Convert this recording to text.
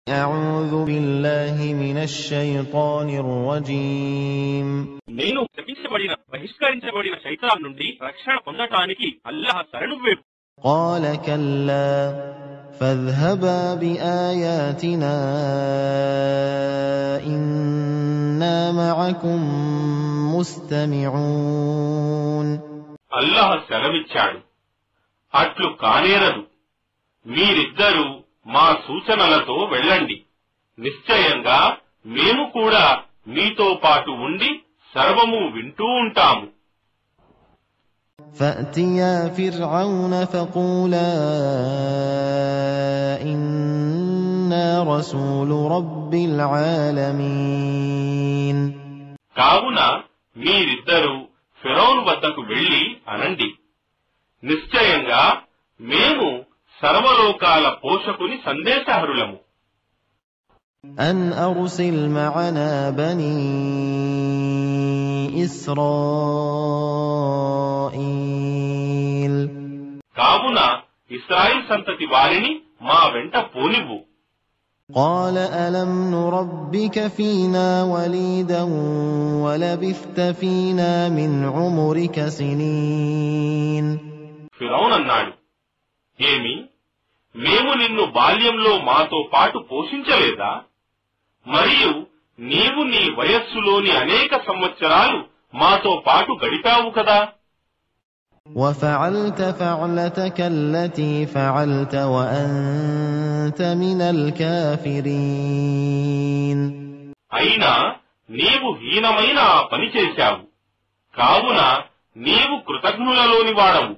أعوذ بالله من الشيطان الرجيم నేను శపించబడిన బహిష్కరించబడిన శైతాన్ నుండి రక్షణ పొందటానికి అల్లాహ్ శరణు వేడు. قال كلا فاذهبا بآياتنا إنا معكم مستمعون. అల్లాహ్ సెలవిచ్చాడు, అట్లు కానేరదు, మీరిద్దరూ మా సూచనలతో వెళ్ళండి, నిశ్చయంగా మేము కూడా మీతో పాటు ఉండి సర్వము వింటూ ఉంటాము. فأتيا فرعون فقولا إنا رسول رب العالمين. కావున మీరిద్దరూ ఫిరౌను వద్దకు వెళ్లి అనండి, నిశ్చయంగా మేము సర్వలోకాల పోషకుని సందేశహరులము. أن أرسل معنا بني إسرائيل. కావున ఇశ్రాయేల్ సంతతి వారిని మా వెంట పోనివ్వు. قال ألم نربك فينا وليدا ولبثت فينا من عمرك سنين. ఫిరౌన్ అన్నాడు, ఏమి, మేము నిన్ను బాల్యంలో మాతో పాటు పోషించలేదా? మరియు నీవు నీ వయస్సులోని అనేక సంవత్సరాలు మాతో పాటు గడిపావు కదా. وفعلت فعلتك التي فعلت وأنت من الكافرين. అయినా నీవు హీనమైన ఆ పని చేశావు, కావున నీవు కృతజ్ఞులలోని వాడవు.